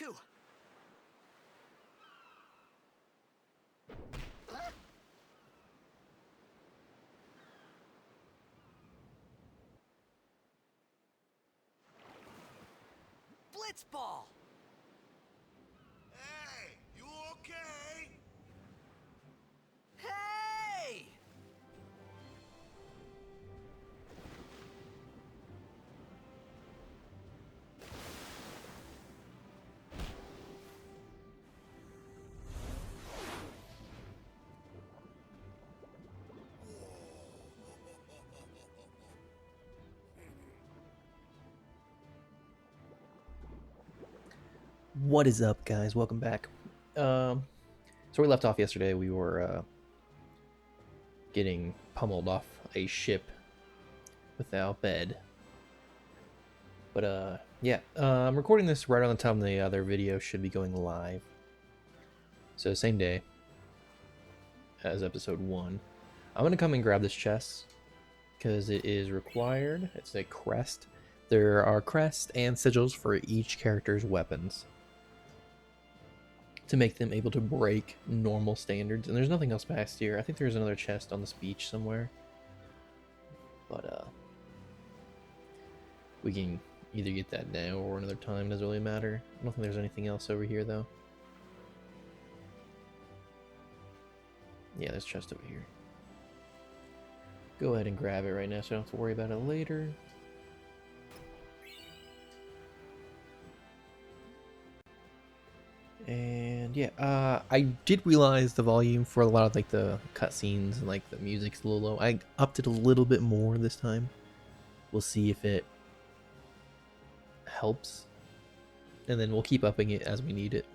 Deku! Blitzball! Hey, you okay? Hey! What is up, guys? Welcome back. So we left off yesterday. We were getting pummeled off a ship with Al-Bhed. But yeah, I'm recording this right on the time the other video should be going live. So same day as episode 1. I'm gonna come and grab this chest because it is required. It's a crest. There are crests and sigils for each character's weapons to make them able to break normal standards. And there's nothing else past here. I think there's another chest on this beach somewhere. But we can either get that now or another time. Doesn't really matter. I don't think there's anything else over here though. Yeah, there's a chest over here. Go ahead and grab it right now so I don't have to worry about it later. And yeah, I did realize the volume for a lot of like the cutscenes and like the music's a little low. I upped it a little bit more this time. We'll see if it helps, and then we'll keep upping it as we need it.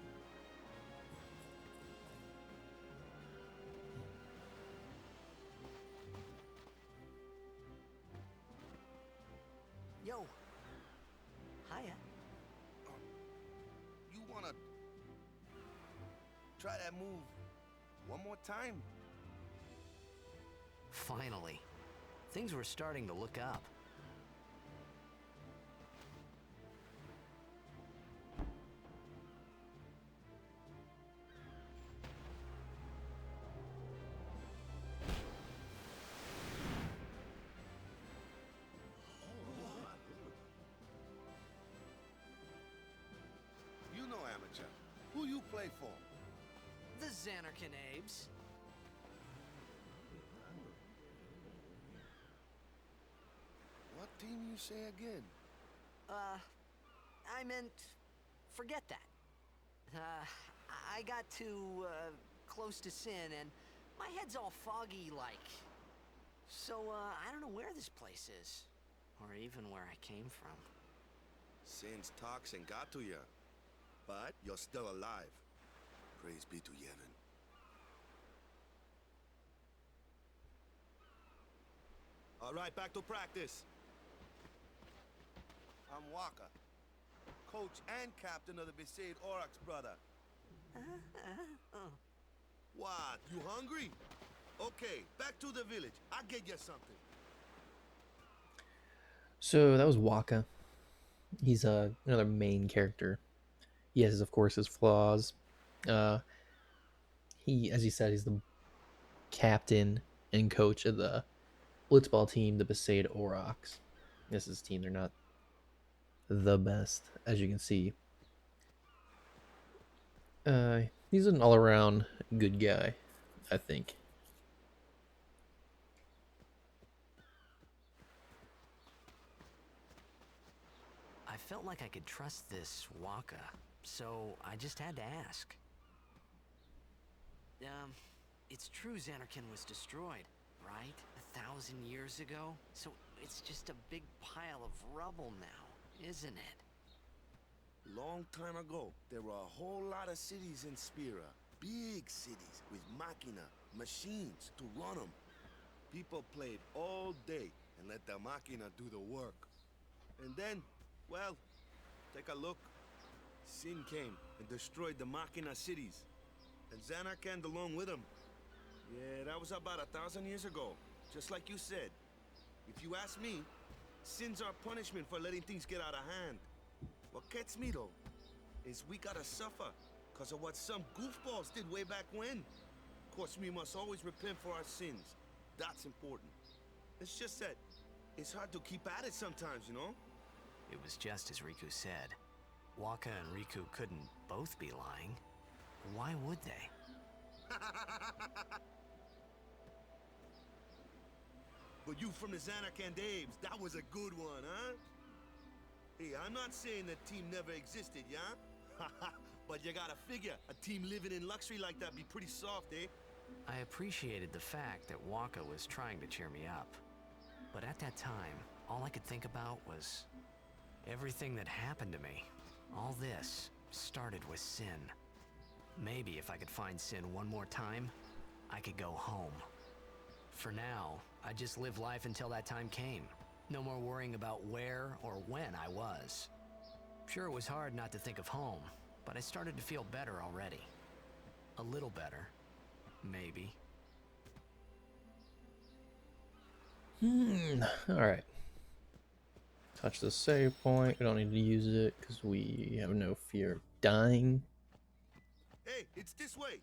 Yo. Hiya. You wanna try that move one more time? Finally. Things were starting to look up. You know, amateur. Who you play for? The Xanarkin Abes. What team you say again? I meant, forget that. I got too, close to Sin, and my head's all foggy like. So, I don't know where this place is. Or even where I came from. Sin's toxin got to you. But you're still alive. Praise be to Yevon. All right, back to practice. I'm Waka, coach and captain of the Besaid Aurochs, brother. What, you hungry? Okay, back to the village. I'll get you something. So that was Waka. He's another main character. He has, of course, his flaws. He, as he said, he's the captain and coach of the blitzball team, the Besaid Aurochs. This is his team. They're not the best, as you can see. He's an all-around good guy, I think. I felt like I could trust this Waka, so I just had to ask. It's true Xanarkin was destroyed, right? 1,000 years ago? So it's just a big pile of rubble now, isn't it? Long time ago, there were a whole lot of cities in Spira. Big cities with machina, machines to run them. People played all day and let the machina do the work. And then, well, take a look. Sin came and destroyed the machina cities. And Xanarkand along with him. Yeah, that was about 1,000 years ago. Just like you said. If you ask me, Sin's our punishment for letting things get out of hand. What gets me though is we gotta suffer because of what some goofballs did way back when. Of course, we must always repent for our sins. That's important. It's just that it's hard to keep at it sometimes, you know? It was just as Riku said. Waka and Riku couldn't both be lying. Why would they? But you from the Xanacan Daves, that was a good one, huh? Hey, I'm not saying that team never existed, yeah? But you gotta figure, a team living in luxury like that be pretty soft, eh? I appreciated the fact that Waka was trying to cheer me up. But at that time, all I could think about was everything that happened to me. All this started with Sin. Maybe if I could find Sin one more time, I could go home. For now, I just live life until that time came. No more worrying about where or when I was. Sure, it was hard not to think of home, but I started to feel better already. A little better. Maybe. Alright. Touch the save point. We don't need to use it because we have no fear of dying. Hey, it's this way.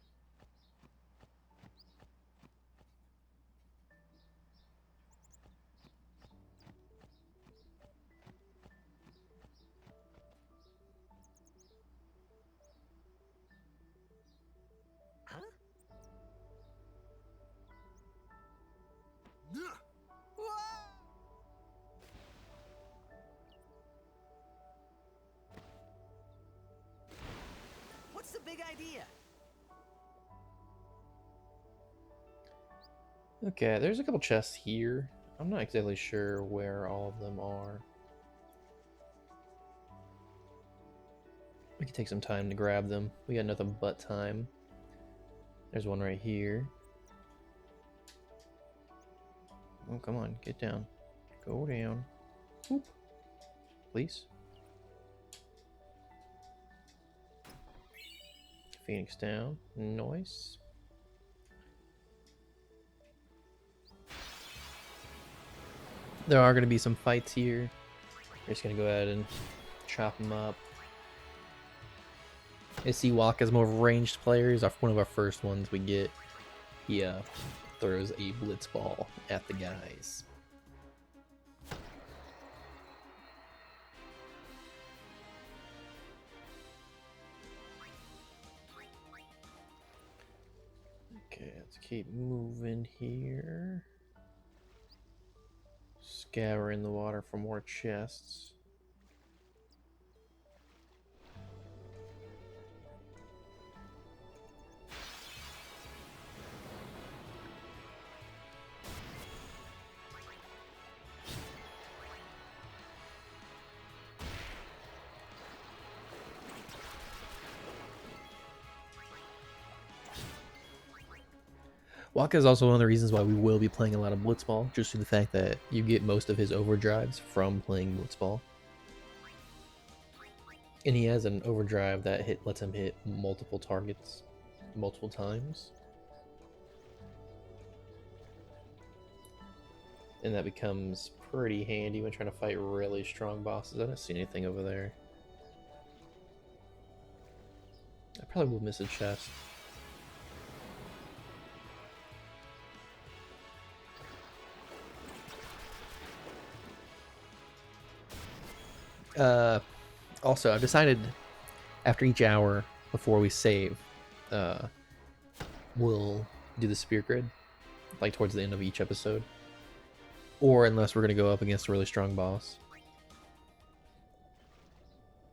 Huh? Nah. What's the big idea? Okay, there's a couple chests here. I'm not exactly sure where all of them are. We can take some time to grab them. We got nothing but time. There's one right here. Oh, come on, get down. Go down. Whoop. Please. Phoenix down. Nice. There are going to be some fights here. We're just going to go ahead and chop them up. I see Waka's more ranged players. One of our first ones we get. He throws a blitz ball at the guys. Okay, let's keep moving here. Scour in the water for more chests. Waka is also one of the reasons why we will be playing a lot of Blitzball, just through the fact that you get most of his overdrives from playing Blitzball. And he has an overdrive that lets him hit multiple targets multiple times. And that becomes pretty handy when trying to fight really strong bosses. I don't see anything over there. I probably will miss a chest. Also, I've decided after each hour before we save, we'll do the spear grid, like towards the end of each episode. Or unless we're going to go up against a really strong boss.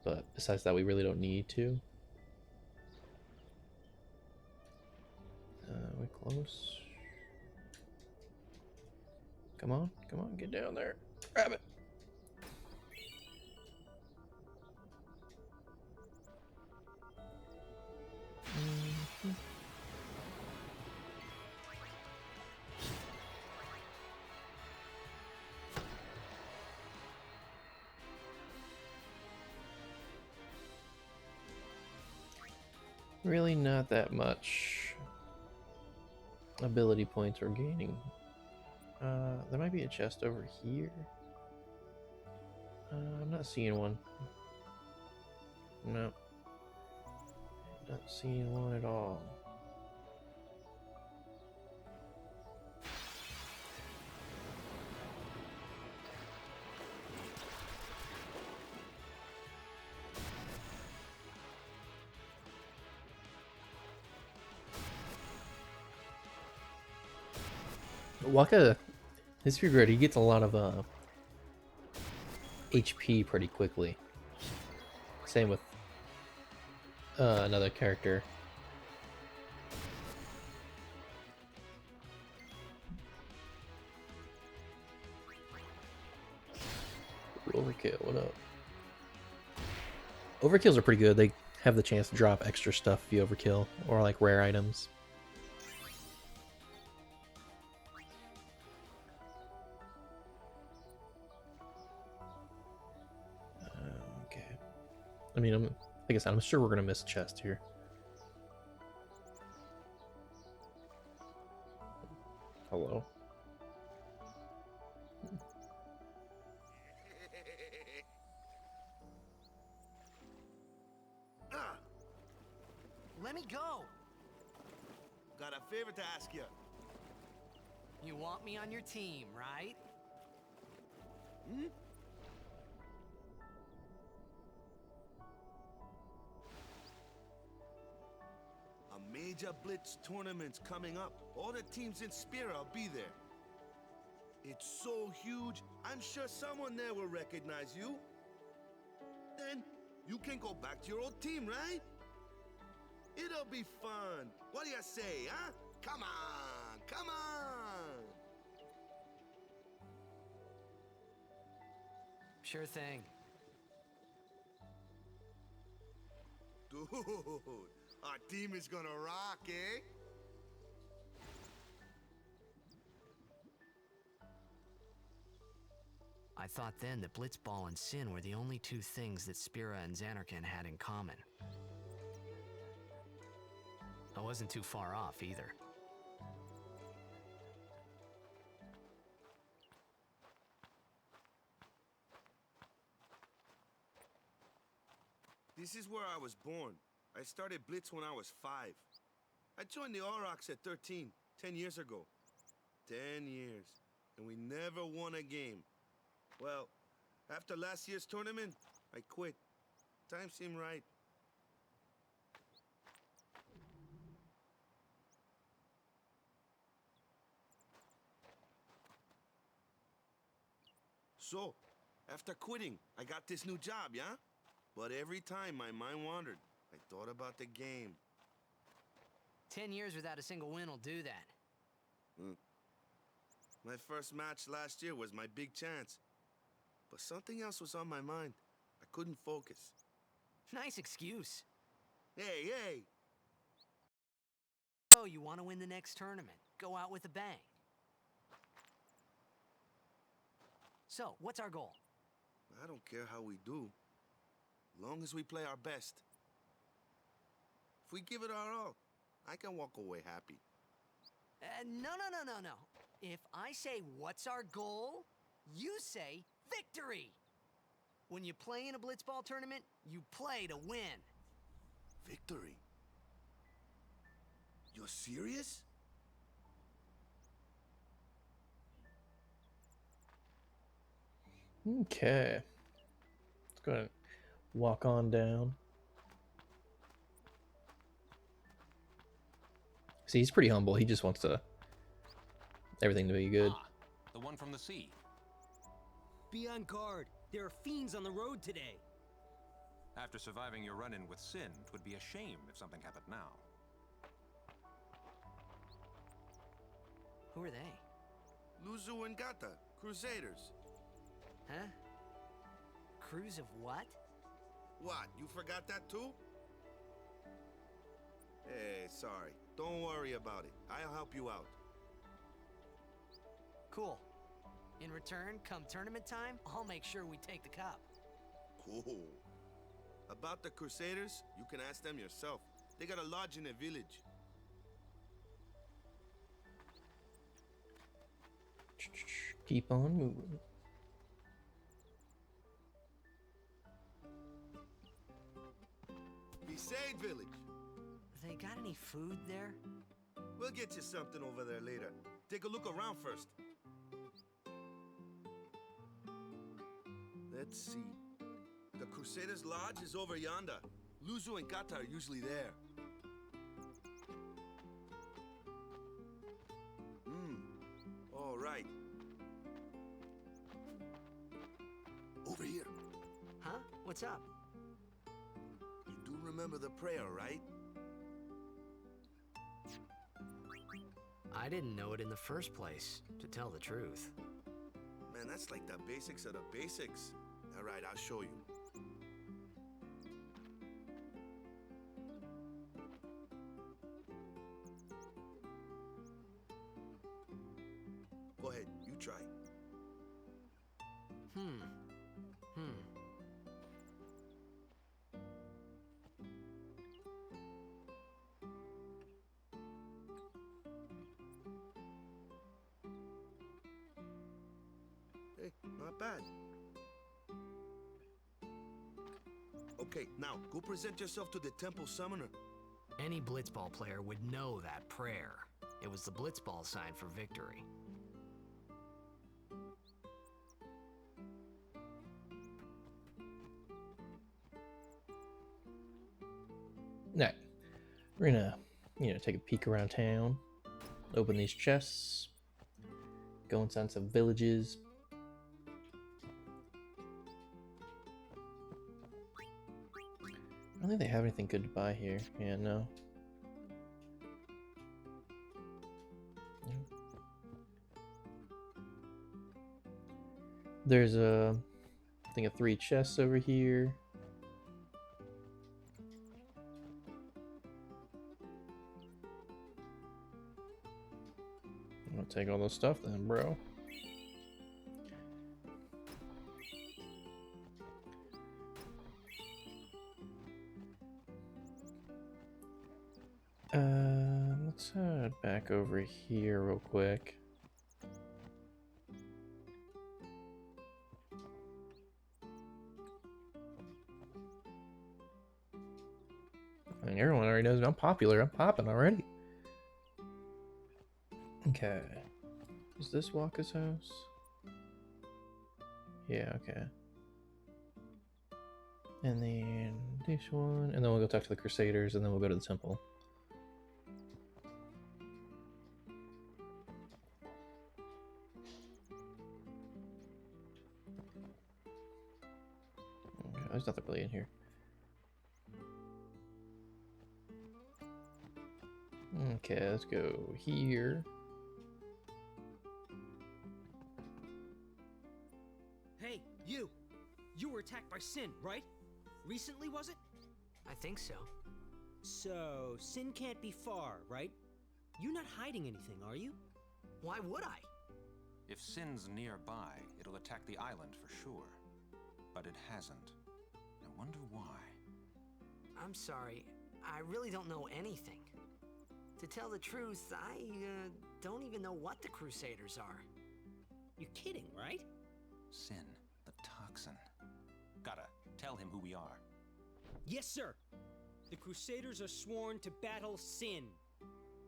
But besides that, we really don't need to. We're close. Come on, get down there. Grab it. Really not that much ability points we're gaining. There might be a chest over here. I'm not seeing one. No. Not seeing one at all. Waka, his figure, he gets a lot of HP pretty quickly. Same with another character. Overkill, what up? Overkills are pretty good. They have the chance to drop extra stuff if you overkill, or like rare items. Okay. I mean, like I said, I'm sure we're gonna miss a chest here. Hello. Let me go! Got a favor to ask you. You want me on your team, right? Hmm? A major blitz tournament's coming up. All the teams in Spira will be there. It's so huge, I'm sure someone there will recognize you. Then you can go back to your old team, right? It'll be fun. What do you say, huh? Come on, come on! Sure thing. Dude, our team is gonna rock, eh? I thought then that Blitzball and Sin were the only two things that Spira and Xanarkand had in common. I wasn't too far off either. This is where I was born. I started Blitz when I was 5. I joined the Aurochs at 13, 10 years ago. 10 years, and we never won a game. Well, after last year's tournament, I quit. Time seemed right. So, after quitting, I got this new job, yeah? But every time my mind wandered, I thought about the game. 10 years without a single win will do that. My first match last year was my big chance. But something else was on my mind. I couldn't focus. Nice excuse. Hey, hey! Oh, you want to win the next tournament. Go out with a bang. So, what's our goal? I don't care how we do. Long as we play our best. If we give it our all, I can walk away happy. No. If I say, what's our goal? You say, victory! When you play in a Blitzball tournament, you play to win. Victory? You're serious? Okay. Let's go ahead and walk on down. See, he's pretty humble. He just wants everything to be good. Ah, the one from the sea. Be on guard. There are fiends on the road today. After surviving your run-in with Sin, it would be a shame if something happened now. Who are they? Luzu and Gata, Crusaders. Huh? Crews of what? What, you forgot that too? Hey, sorry. Don't worry about it. I'll help you out. Cool. In return, come tournament time, I'll make sure we take the cup. Cool. About the Crusaders, you can ask them yourself. They got a lodge in a village. Keep on moving. Besaid village. they got any food there? We'll get you something over there later. Take a look around first. Let's see. The Crusaders' Lodge is over yonder. Luzu and Kata are usually there. All right. Over here. Huh? What's up? You do remember the prayer, right? I didn't know it in the first place, to tell the truth. Man, that's like the basics of the basics. All right, I'll show you. Go ahead, you try. Hey, not bad. Okay, now go present yourself to the temple summoner. Any blitzball player would know that prayer. It was the blitzball sign for victory. Alright, we're gonna, take a peek around town, open these chests, go inside some villages. I don't think they have anything good to buy here. Yeah, no. There's I think 3 chests over here. I'll take all this stuff then, bro. Let's head back over here real quick. I think everyone already knows I'm popular. I'm popping already. Okay. Is this Waka's house? Yeah, okay. And then this one. And then we'll go talk to the Crusaders, and then we'll go to the temple. Okay, there's nothing really in here. Okay, let's go here. Hey, you! You were attacked by Sin, right? Recently, was it? I think so. So, Sin can't be far, right? You're not hiding anything, are you? Why would I? If Sin's nearby, it'll attack the island for sure. But it hasn't. I wonder why. I'm sorry. I really don't know anything. To tell the truth, I don't even know what the Crusaders are. You're kidding, right? Sin, the toxin. Gotta tell him who we are. Yes, sir! The Crusaders are sworn to battle Sin.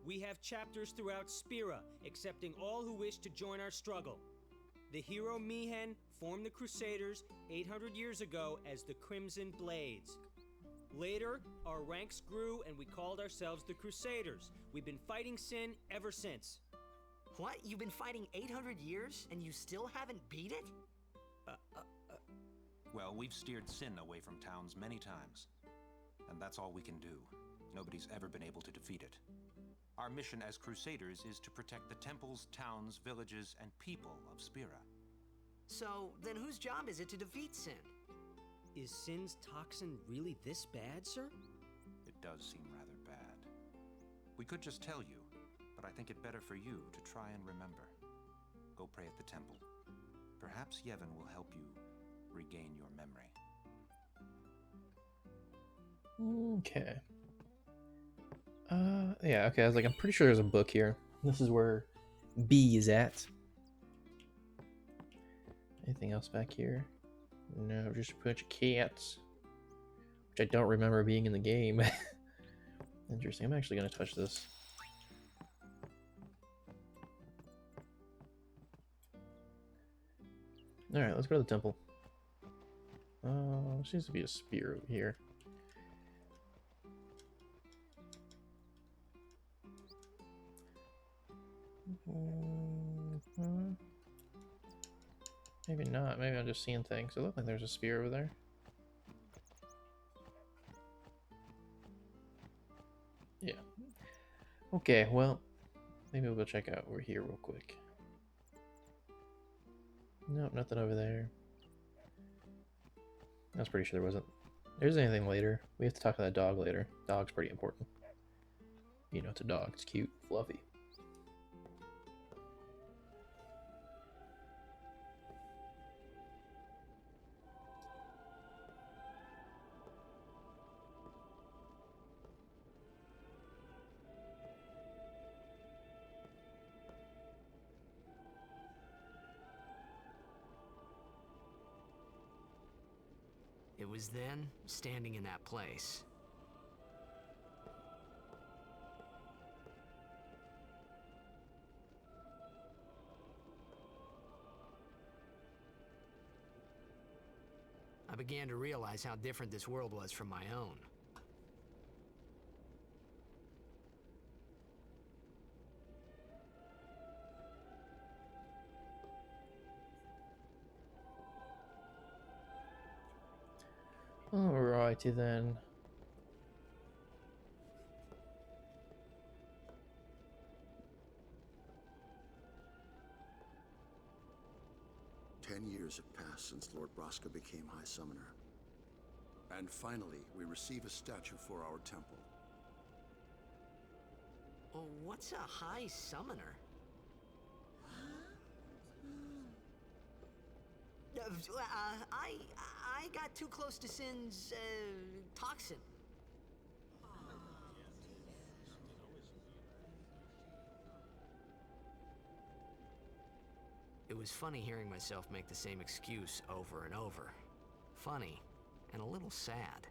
We have chapters throughout Spira, accepting all who wish to join our struggle. The hero Mihen formed the Crusaders 800 years ago as the Crimson Blades. Later, our ranks grew and we called ourselves the Crusaders. We've been fighting Sin ever since. What? You've been fighting 800 years and you still haven't beat it? Well, we've steered Sin away from towns many times. And that's all we can do. Nobody's ever been able to defeat it. Our mission as Crusaders is to protect the temples, towns, villages, and people of Spira. So, then whose job is it to defeat Sin? Is Sin's toxin really this bad, sir? It does seem rather bad. We could just tell you, but I think it better for you to try and remember. Go pray at the temple. Perhaps Yevon will help you regain your memory. Okay. Yeah, okay, I was like, I'm pretty sure there's a book here. This is where B is at. Anything else back here? No, just a bunch of cats. Which I don't remember being in the game. Interesting. I'm actually going to touch this. Alright, let's go to the temple. Seems to be a spear over here. Maybe not. Maybe I'm just seeing things. It looks like there's a spear over there. Yeah. Okay, well, maybe we'll go check out over here real quick. Nope, nothing over there. I was pretty sure there wasn't. There's anything later. We have to talk to that dog later. Dog's pretty important. You know, it's a dog. It's cute, fluffy. It was then, standing in that place. I began to realize how different this world was from my own. Alrighty then. Years have passed since Lord Braska became High Summoner. And finally, we receive a statue for our temple. Oh, what's a High Summoner? I got too close to Sin's, toxin. It was funny hearing myself make the same excuse over and over. Funny, and a little sad.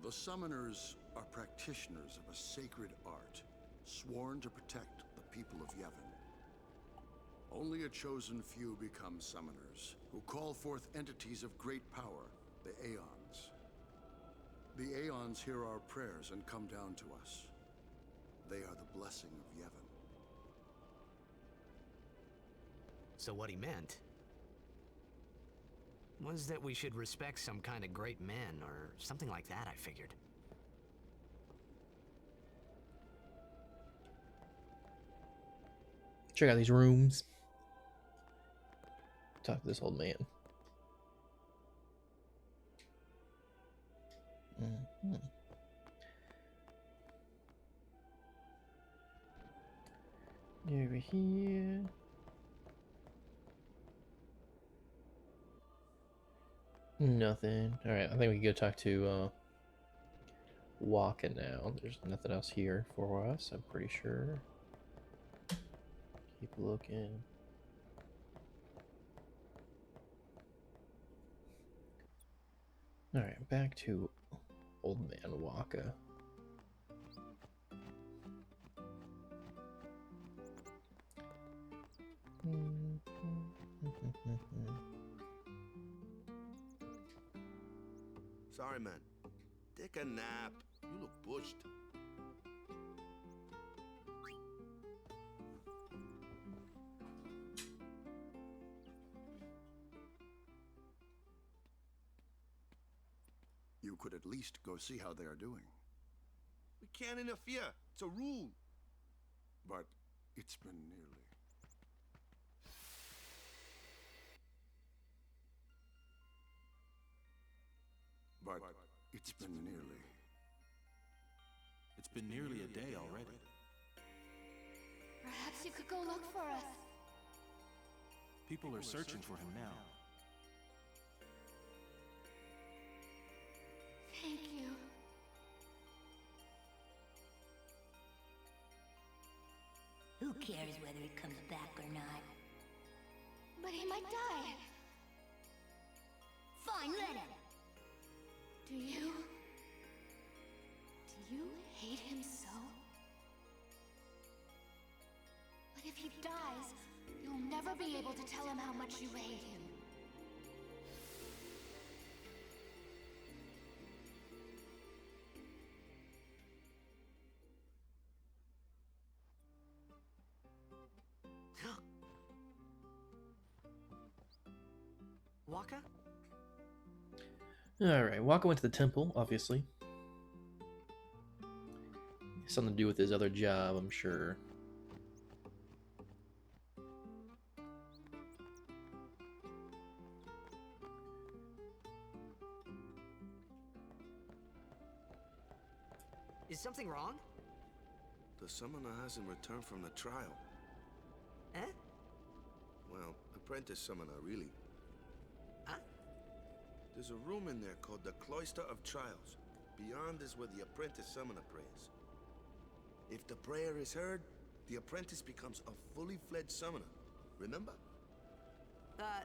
The Summoners are practitioners of a sacred art, sworn to protect the people of Yevon. Only a chosen few become Summoners, who call forth entities of great power, the Aeons. The Aeons hear our prayers and come down to us. They are the blessing of Yevon. So what he meant was that we should respect some kind of great men, or something like that, I figured. Check out these rooms. Talk to this old man. Over here. Nothing. Alright, I think we can go talk to Waka now. There's nothing else here for us, I'm pretty sure. Keep looking. Alright, back to Old Man Waka. Sorry, man. Take a nap. You look bushed. You could at least go see how they are doing. We can't interfere. It's a rule. But it's been nearly. But it's been nearly. It's been nearly a day already. Perhaps you could go look for us. People are searching for him now. Thank you. Who cares whether he comes back or not? But he might die. Fine, let him. Do you hate him so able to tell him how much you hate him. Waka? Alright, Waka went to the temple, obviously. Something to do with his other job, I'm sure. Is something wrong? The summoner hasn't returned from the trial. Eh? Well, apprentice summoner, really. Huh? There's a room in there called the Cloister of Trials. Beyond is where the apprentice summoner prays. If the prayer is heard, the apprentice becomes a fully fledged summoner. Remember?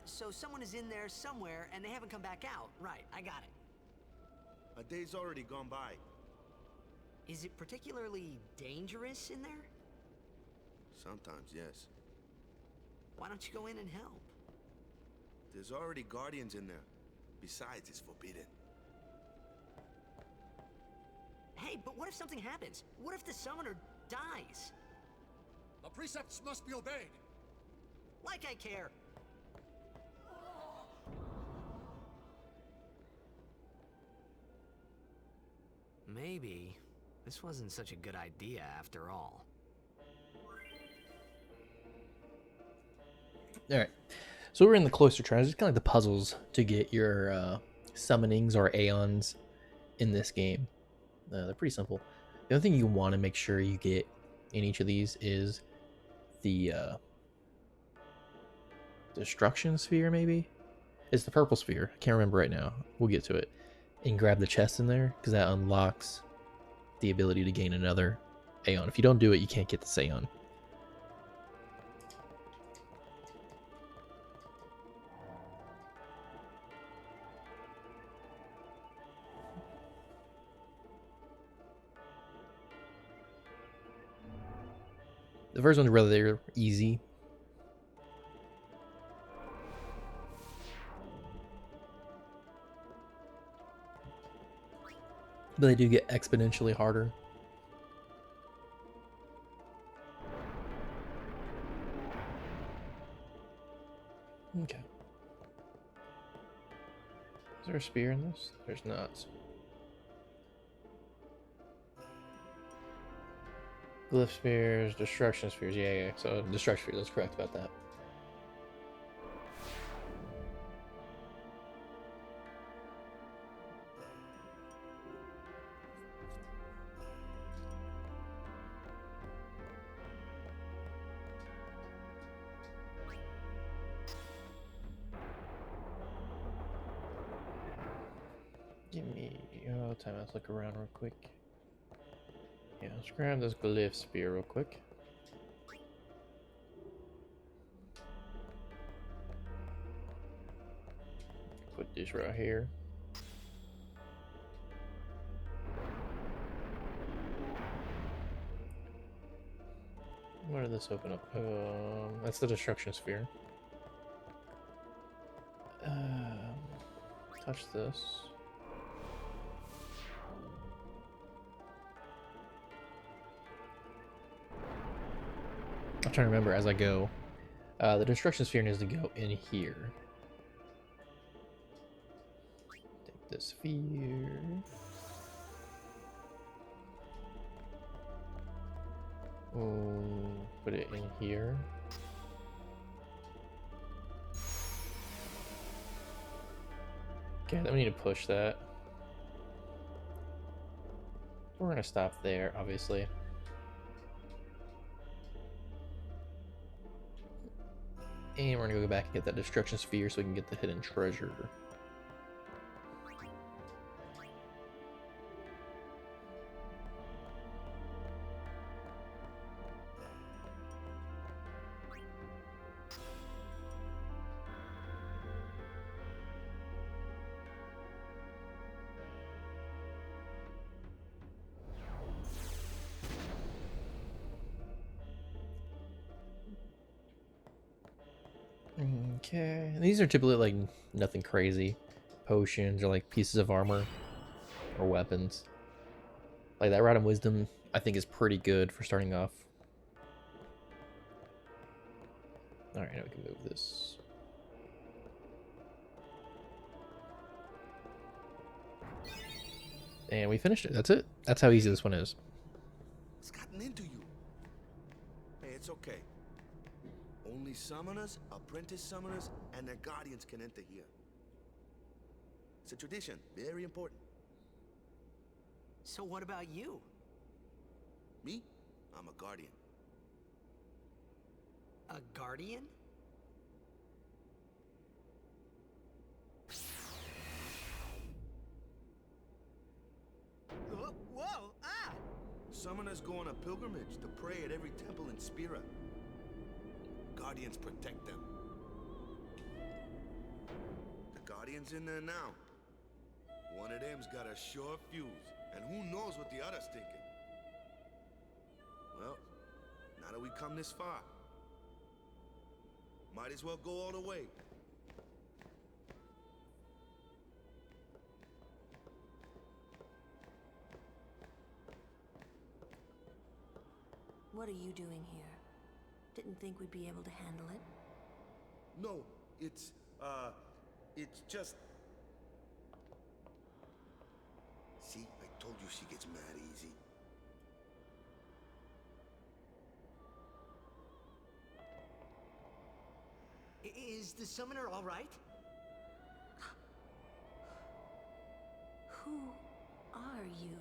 So someone is in there somewhere and they haven't come back out. Right, I got it. A day's already gone by. Is it particularly dangerous in there? Sometimes, yes. Why don't you go in and help? There's already guardians in there. Besides, it's forbidden. Hey, but what if something happens? What if the summoner dies? The precepts must be obeyed. Like I care. Maybe this wasn't such a good idea after all. Alright, so we're in the cloister trials. It's kind of like the puzzles to get your summonings or aeons in this game. They're pretty simple. The other thing you want to make sure you get in each of these is the destruction sphere, maybe? It's the purple sphere. I can't remember right now. We'll get to it. And grab the chest in there, because that unlocks the ability to gain another aeon. If you don't do it, you can't get this aeon. The first one's rather easy. But they do get exponentially harder. Okay. Is there a spear in this? There's not. Glyph spheres, destruction spheres. Yeah. So destruction spheres. That's correct about that. Give me time. Let's look around real quick. Yeah, let's grab this glyph spear real quick. Put this right here. Where did this open up? That's the destruction sphere. Touch this. I'm trying to remember as I go. The destruction sphere needs to go in here. Take this sphere. Put it in here. Okay, then we need to push that. We're gonna stop there, obviously. And we're gonna go back and get that destruction sphere so we can get the hidden treasure. Okay, these are typically like nothing crazy. Potions or like pieces of armor or weapons. Like that Rod of Wisdom, I think is pretty good for starting off. Alright, now we can move this. And we finished it. That's it. That's how easy this one is. It's gotten into you. Hey, it's okay. Only summoners, apprentice summoners, and their guardians can enter here. It's a tradition, very important. So what about you? Me? I'm a guardian. A guardian? Whoa! Ah! Summoners go on a pilgrimage to pray at every temple in Spira. Guardians protect them. The Guardian's in there now. One of them's got a short fuse, and who knows what the other's thinking. Well, now that we come this far, might as well go all the way. What are you doing here? Didn't think we'd be able to handle it. No, it's just... See, I told you she gets mad easy. Is the summoner all right? Who are you?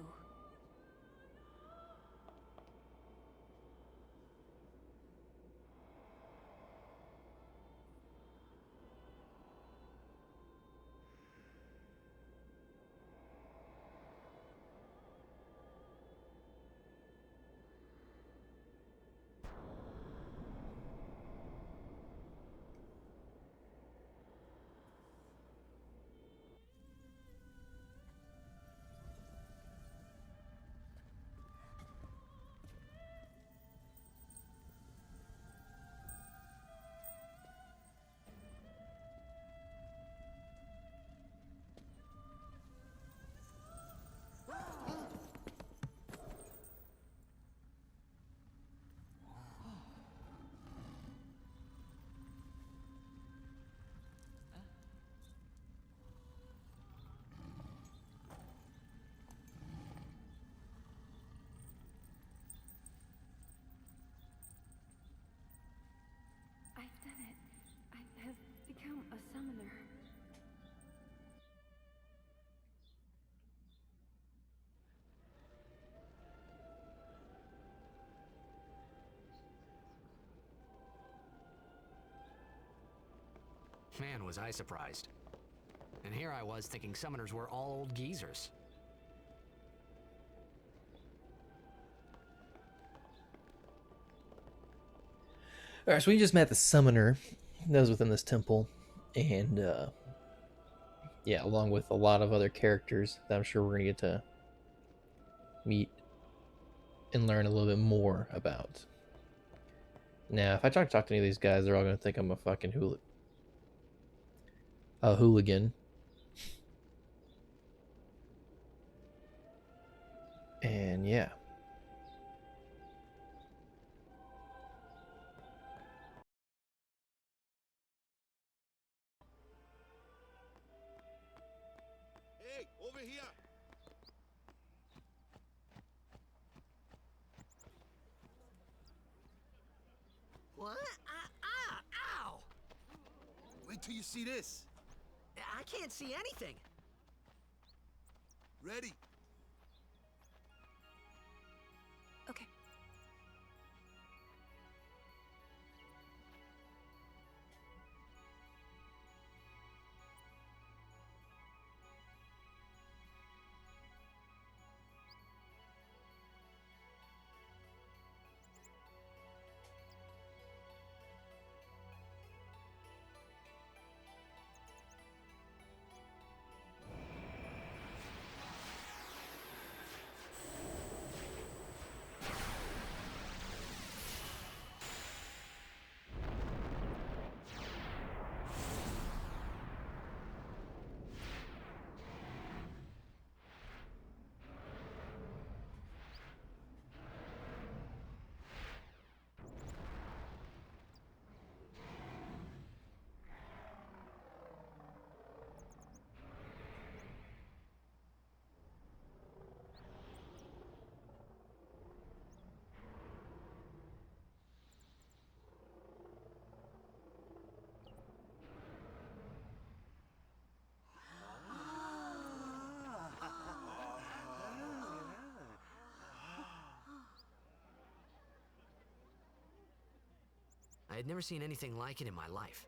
I've done it. I have become a summoner. Man, was I surprised. And here I was thinking summoners were all old geezers. Alright, so we just met the summoner that was within this temple. And, yeah, along with a lot of other characters that I'm sure we're going to get to meet and learn a little bit more about. Now, if I try to talk to any of these guys, they're all going to think I'm a fucking hooligan. And yeah. Hey, over here! What? Ow! Wait till you see this. I can't see anything. Ready? Okay. I had never seen anything like it in my life.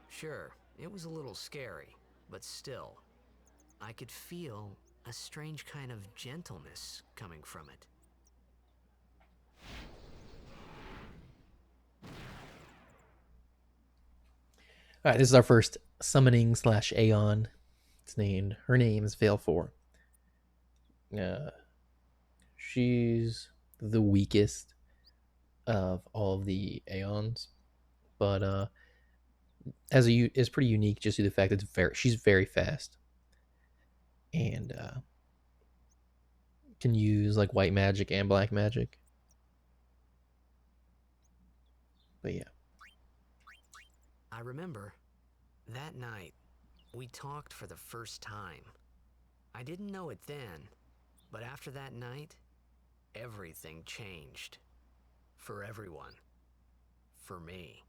Sure, it was a little scary, but still, I could feel a strange kind of gentleness coming from it. All right, this is our first summoning slash Aeon. Her name is Veil 4. She's the weakest of all of the Aeons, but is pretty unique just due to the fact that she's very fast and can use like white magic and black magic. But yeah. I remember that night we talked for the first time. I didn't know it then, but after that night, everything changed. For everyone. For me.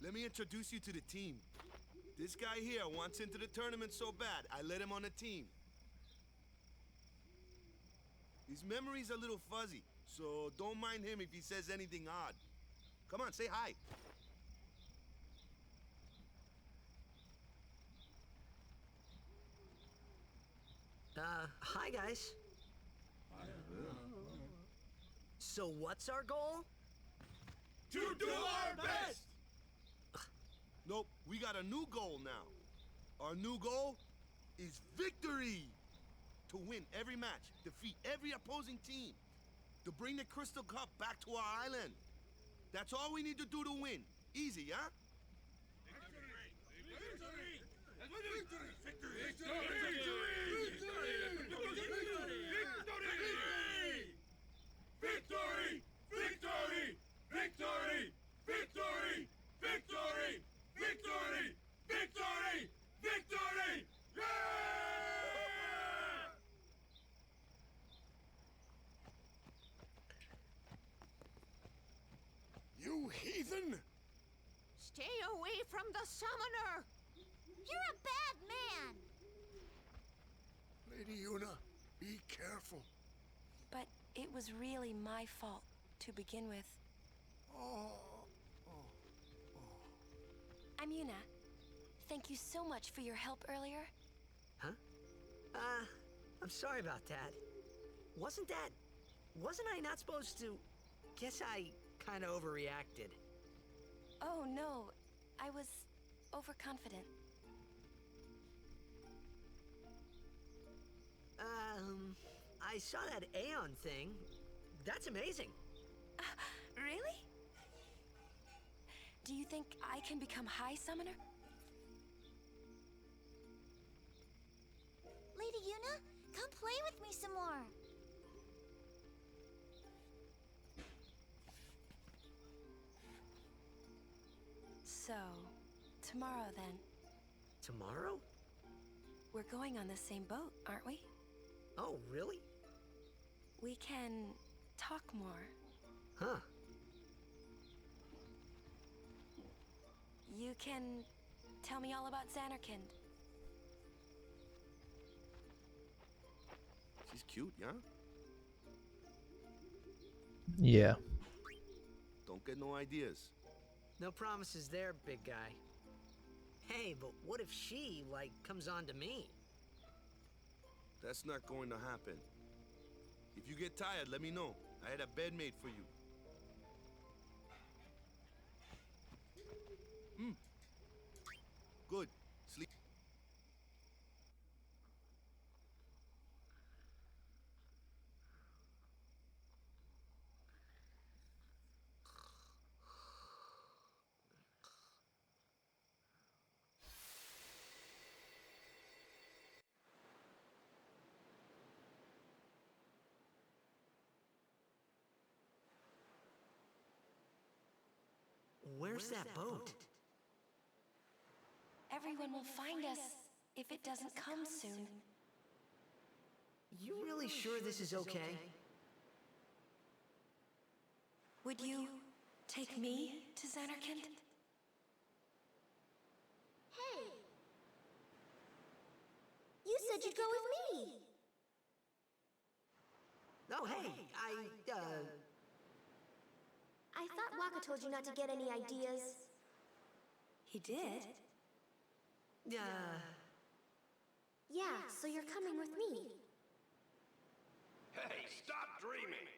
Let me introduce you to the team. This guy here wants into the tournament so bad, I let him on the team. His memory's a little fuzzy, so don't mind him if he says anything odd. Come on, say hi. Hi guys. So what's our goal? To do our best! Nope, we got a new goal now. Our new goal is victory! To win every match, defeat every opposing team, to bring the Crystal Cup back to our island. That's all we need to do to win. Easy, huh? Victory! Victory! Victory! Victory! Victory! Victory! Victory! Victory! Yeah! You heathen! Stay away from the summoner! You're a bad man! Lady Yuna, be careful. But it was really my fault to begin with. I'm Yuna. Thank you so much for your help earlier. Huh? I'm sorry about that. Wasn't I not supposed to? Guess I kinda overreacted. Oh no, I was overconfident. I saw that Aeon thing. That's amazing. Really? Do you think I can become High Summoner? Lady Yuna, come play with me some more. So, tomorrow then. Tomorrow? We're going on the same boat, aren't we? Oh, really? We can talk more. Huh. You can tell me all about Xanarkand. She's cute, yeah? Yeah. Don't get no ideas. No promises there, big guy. Hey, but what if she, like, comes on to me? That's not going to happen. If you get tired, let me know. I had a bed made for you. Good. Sleep. Where's that boat? Everyone will find us if it doesn't come soon. You really sure this is okay? Would you take me to Xanarkand? Hey! You said you'd go with me! Oh, hey, I thought Waka told you not to get any ideas. He did? Yeah, so you're coming with me. Hey, stop dreaming!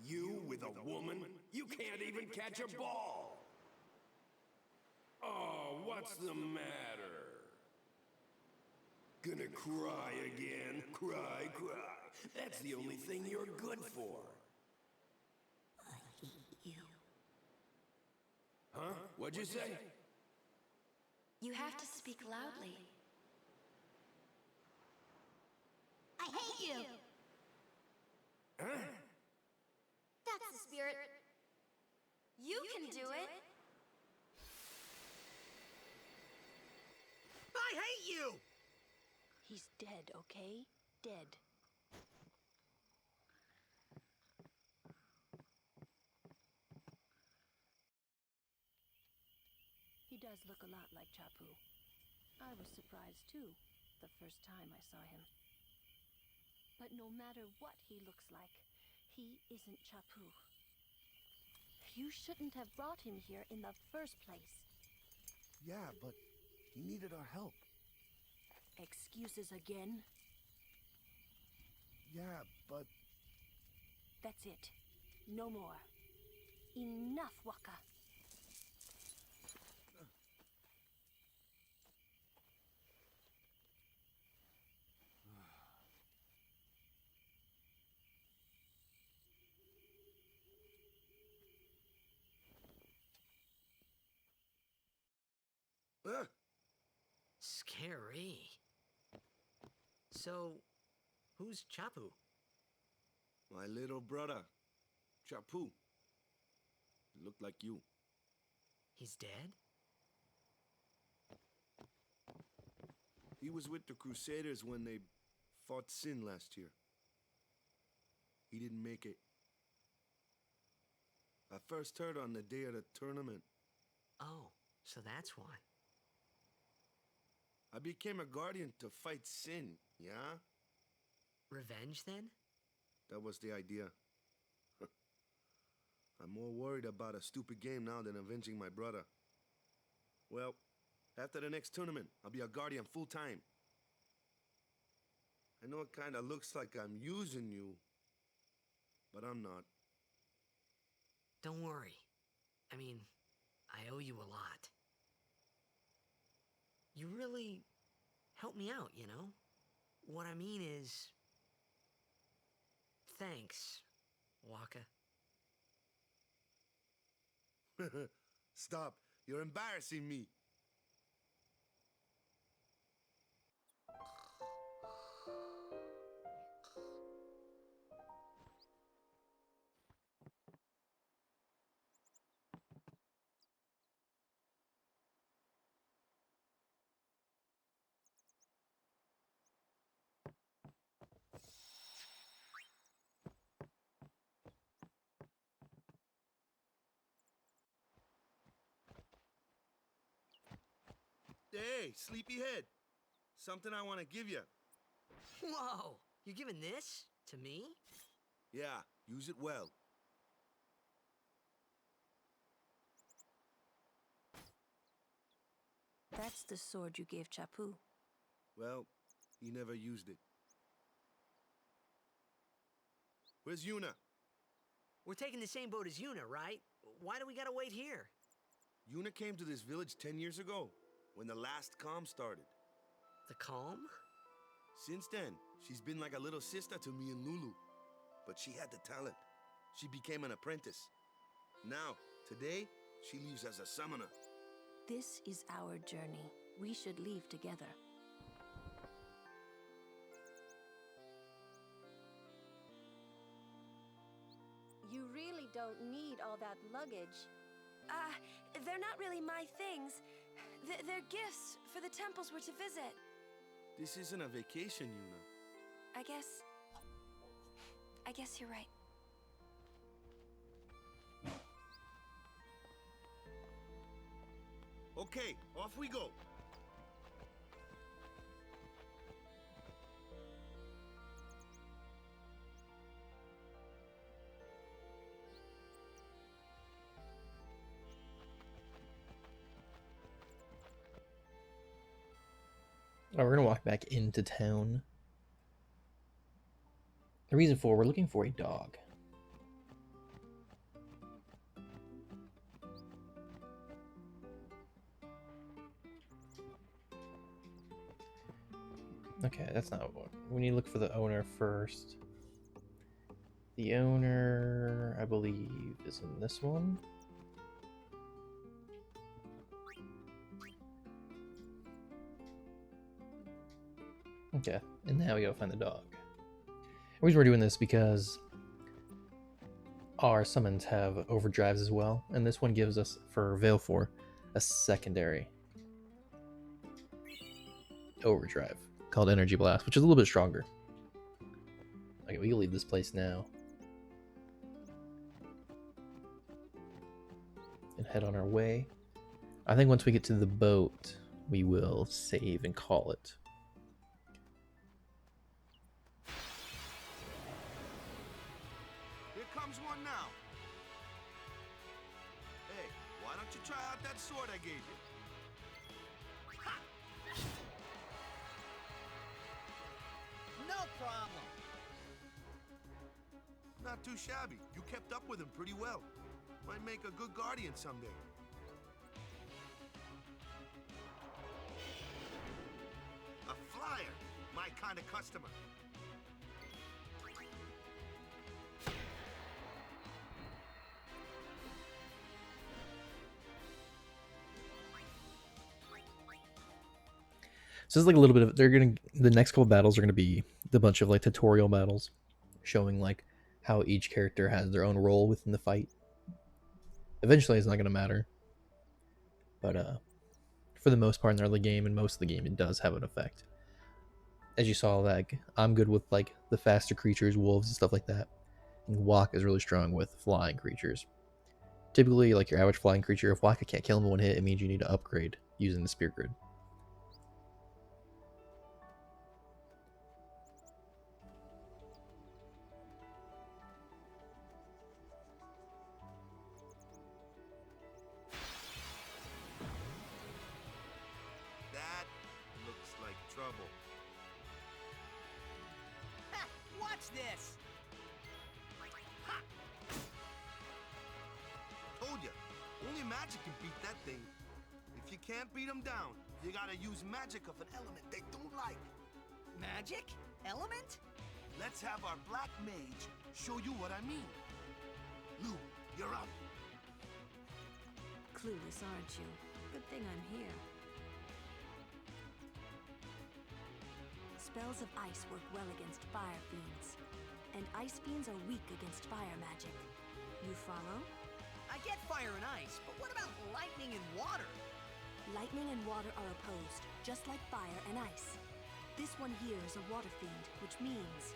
You with a woman? You can't even catch a ball! Oh, what's the matter? Gonna cry again? Cry. That's the only thing you're good for. I hate you. Huh? What'd you say? You have to speak loudly. I hate you! Huh? That's the spirit. You can do it! I hate you! He's dead, okay? Dead. He does look a lot like Chapu. I was surprised too, the first time I saw him. But no matter what he looks like, he isn't Chapu. You shouldn't have brought him here in the first place. Yeah, but he needed our help. Excuses again? Yeah, but... That's it. No more. Enough, Waka. Scary. So, who's Chapu? My little brother, Chapu. Looked like you. He's dead? He was with the Crusaders when they fought Sin last year. He didn't make it. I first heard on the day of the tournament. Oh, so that's why. I became a guardian to fight Sin, yeah? Revenge, then? That was the idea. I'm more worried about a stupid game now than avenging my brother. Well, after the next tournament, I'll be a guardian full-time. I know it kinda looks like I'm using you, but I'm not. Don't worry. I mean, I owe you a lot. You really helped me out, you know? What I mean is... Thanks, Waka. Stop. You're embarrassing me. Hey, sleepyhead. Something I want to give you. Whoa! You're giving this to me? Yeah, use it well. That's the sword you gave Chapu. Well, he never used it. Where's Yuna? We're taking the same boat as Yuna, right? Why do we gotta wait here? Yuna came to this village 10 years ago, when the last calm started. The calm? Since then, she's been like a little sister to me and Lulu. But she had the talent. She became an apprentice. Now, today, she leaves as a summoner. This is our journey. We should leave together. You really don't need all that luggage. They're not really my things. They're gifts for the temples we're to visit. This isn't a vacation, Yuna. I guess you're right. Okay, off we go. We're gonna walk back into town. The reason for we're looking for a dog. Okay, that's not what we need to look for the owner first. The owner, I believe, is in this one. Okay, and now we gotta find the dog. The reason we're doing this because our summons have overdrives as well, and this one gives us, for Veil 4, a secondary overdrive called Energy Blast, which is a little bit stronger. Okay, we can leave this place now and head on our way. I think once we get to the boat, we will save and call it. Here comes one now. Hey, why don't you try out that sword I gave you? Ha! No problem. Not too shabby. You kept up with him pretty well. Might make a good guardian someday. A flyer. My kind of customer. So this is like a little bit of, the next couple battles are gonna be the bunch of like tutorial battles, showing like how each character has their own role within the fight. Eventually, it's not gonna matter, but for the most part in the early game and most of the game, it does have an effect. As you saw, like I'm good with like the faster creatures, wolves and stuff like that. And Waka is really strong with flying creatures. Typically, like your average flying creature, if Waka can't kill him in one hit, it means you need to upgrade using the spear grid. That looks like trouble. Ha! Watch this. Ha! Told ya, only magic can beat that thing. If you can't beat them down, you gotta use magic of an element they don't like. Magic? Element? Let's have our black mage show you what I mean. Lou, you're up. Clueless, aren't you? Good thing I'm here. Spells of ice work well against fire fiends, and ice fiends are weak against fire magic. You follow? I get fire and ice, but what about lightning and water? Lightning and water are opposed, just like fire and ice. This one here is a water fiend, which means...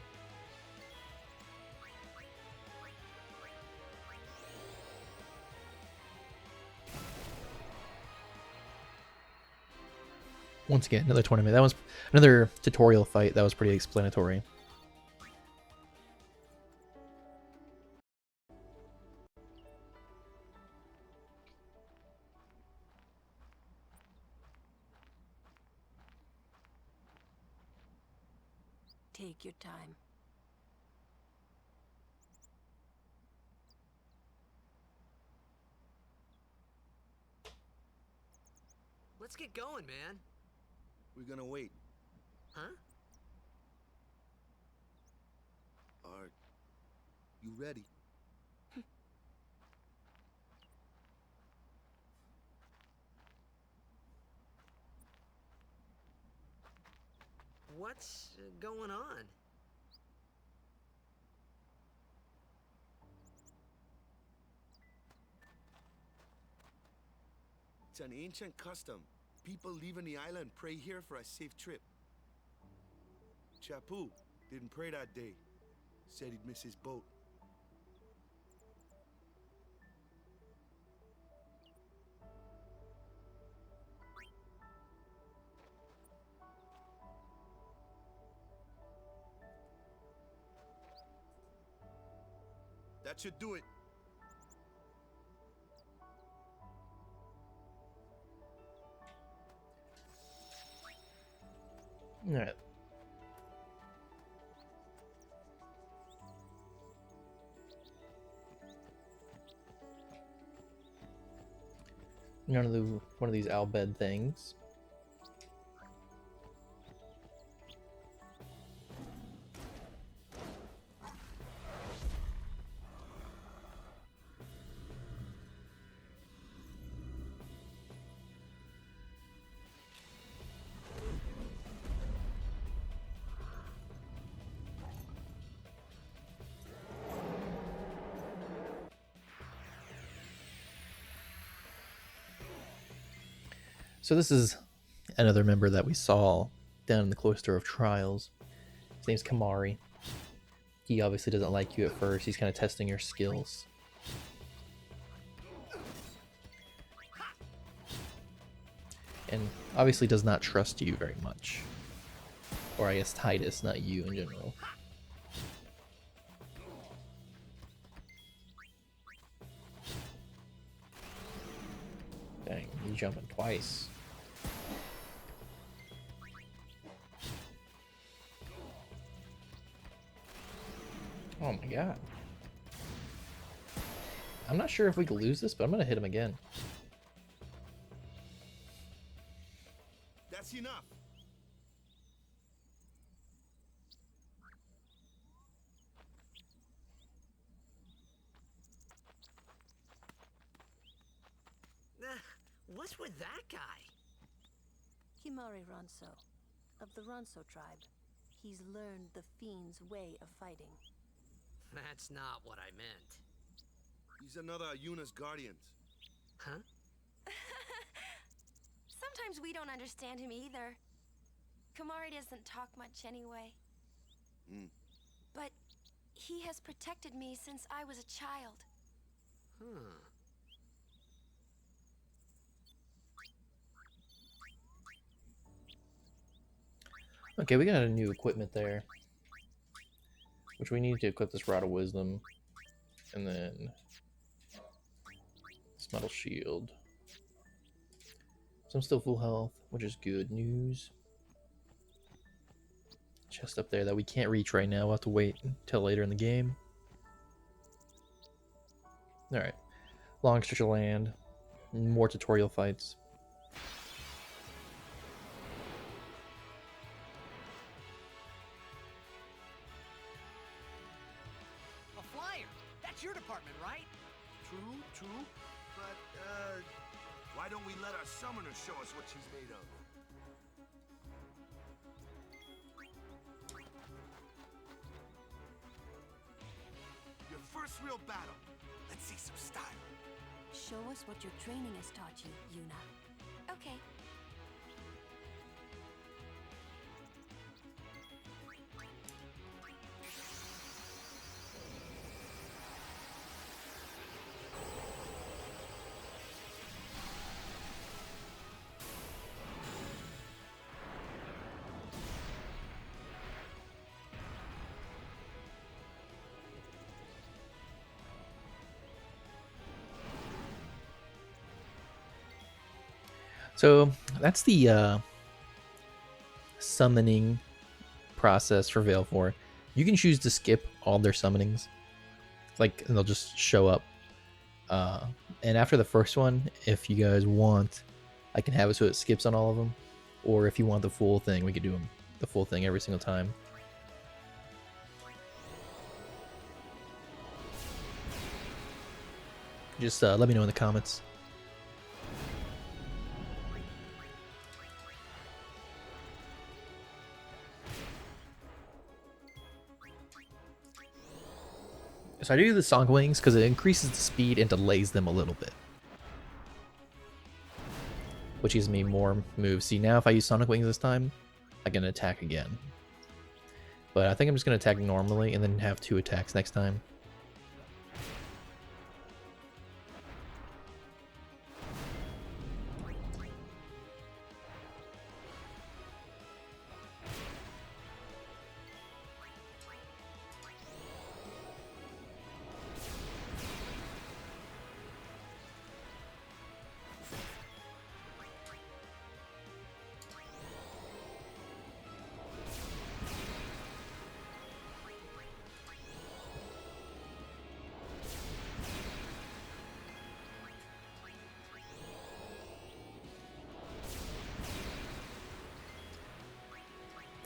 Once again, another tournament. That was another tutorial fight. That was pretty explanatory. Take your time. Let's get going, man. We're gonna wait. Huh? Are you ready? What's going on? It's an ancient custom. People leaving the island pray here for a safe trip. Chapu didn't pray that day. Said he'd miss his boat. That should do it. Alright. One of these Al-Bhed things. So this is another member that we saw down in the Cloister of Trials. His name's Kamari. He obviously doesn't like you at first. He's kind of testing your skills. And obviously does not trust you very much. Or I guess Titus, not you in general. Dang, he's jumping twice. Oh my god. I'm not sure if we can lose this, but I'm gonna hit him again. That's enough. What's with that guy? Kimari Ronso, of the Ronso tribe. He's learned the Fiend's way of fighting. That's not what I meant. He's another Yuna's guardians. Huh? Sometimes we don't understand him either. Kamari doesn't talk much anyway. But he has protected me since I was a child. Huh. Okay, we got a new equipment there. Which we need to equip this Rod of Wisdom. And then this metal shield. So I'm still full health, which is good news. Chest up there that we can't reach right now. We'll have to wait until later in the game. Alright. Long stretch of land. More tutorial fights. Your department, right? True. But, why don't we let our summoner show us what she's made of? Your first real battle. Let's see some style. Show us what your training has taught you, Yuna. Okay. So that's the summoning process for Veil 4. You can choose to skip all their summonings, like, and they'll just show up. And after the first one, if you guys want, I can have it so it skips on all of them. Or if you want the full thing, we could do the full thing every single time. Just let me know in the comments. So I do the Sonic Wings because it increases the speed and delays them a little bit. Which gives me more moves. See, now if I use Sonic Wings this time, I can attack again. But I think I'm just going to attack normally and then have 2 attacks next time.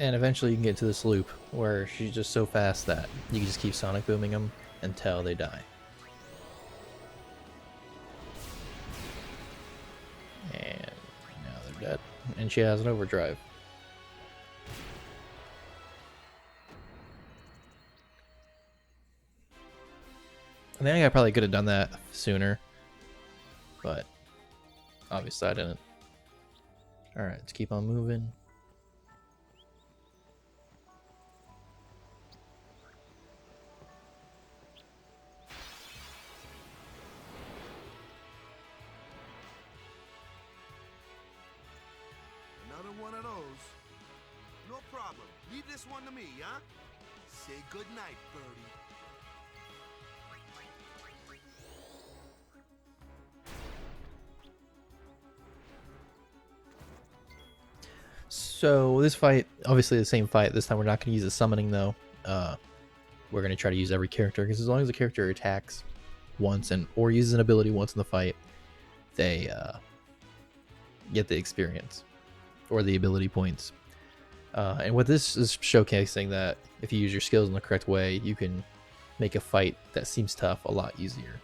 And eventually you can get to this loop where she's just so fast that you can just keep sonic booming them until they die. And now they're dead. And she has an overdrive. I think I probably could have done that sooner, but obviously I didn't. Alright, let's keep on moving. Another one of those. No problem. Leave this one to me, huh? Say good night, birdie. So this fight, obviously the same fight. This time we're not going to use the summoning though. We're going to try to use every character because as long as the character attacks once or uses an ability once in the fight, they get the experience or the ability points. And what this is showcasing that if you use your skills in the correct way, you can make a fight that seems tough a lot easier.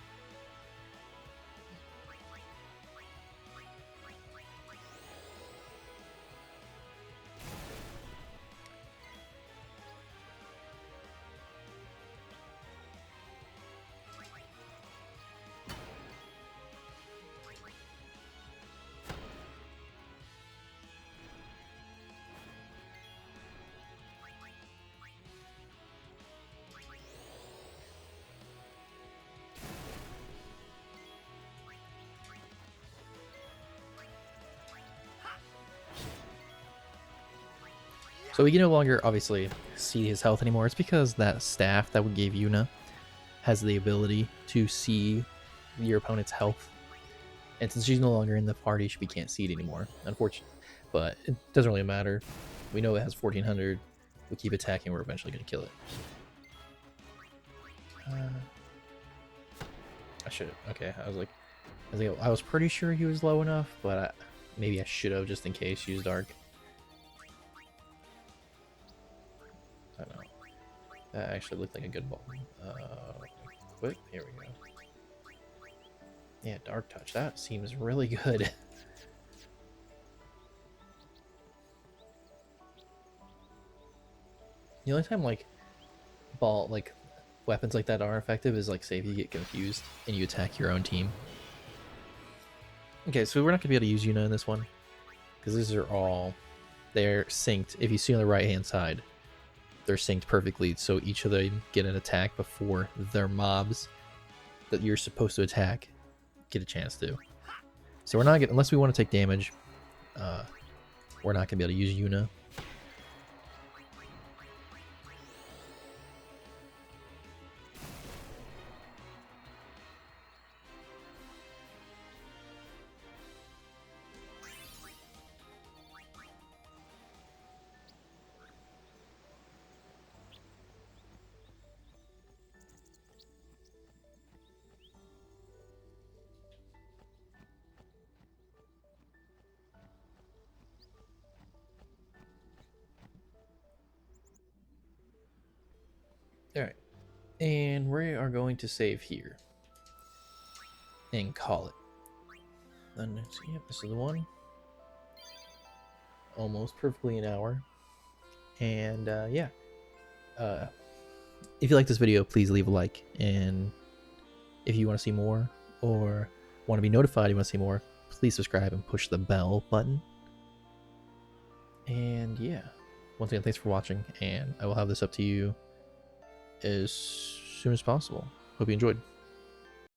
So we can no longer, obviously, see his health anymore. It's because that staff that we gave Yuna has the ability to see your opponent's health. And since she's no longer in the party, we can't see it anymore, unfortunately. But it doesn't really matter. We know it has 1400. We keep attacking, we're eventually going to kill it. I should have. Okay, I was pretty sure he was low enough, but maybe I should have just in case used Dark. I don't know. That actually looked like a good ball. Quit. Here we go. Yeah, Dark Touch. That seems really good. The only time weapons like that are effective is say if you get confused and you attack your own team. Okay, so we're not gonna be able to use Yuna in this one because these are all they're synced. If you see on the right hand side, they're synced perfectly, so each of them get an attack before their mobs that you're supposed to attack get a chance to. So we're not unless we want to take damage, we're not gonna be able to use Yuna. Alright, and we are going to save here and call it. And yep, this is the one. Almost perfectly an hour. And yeah, if you like this video, please leave a like. And if you want to see more or want to be notified you want to see more, please subscribe and push the bell button. And yeah, once again, thanks for watching, and I will have this up to you as soon as possible. Hope you enjoyed.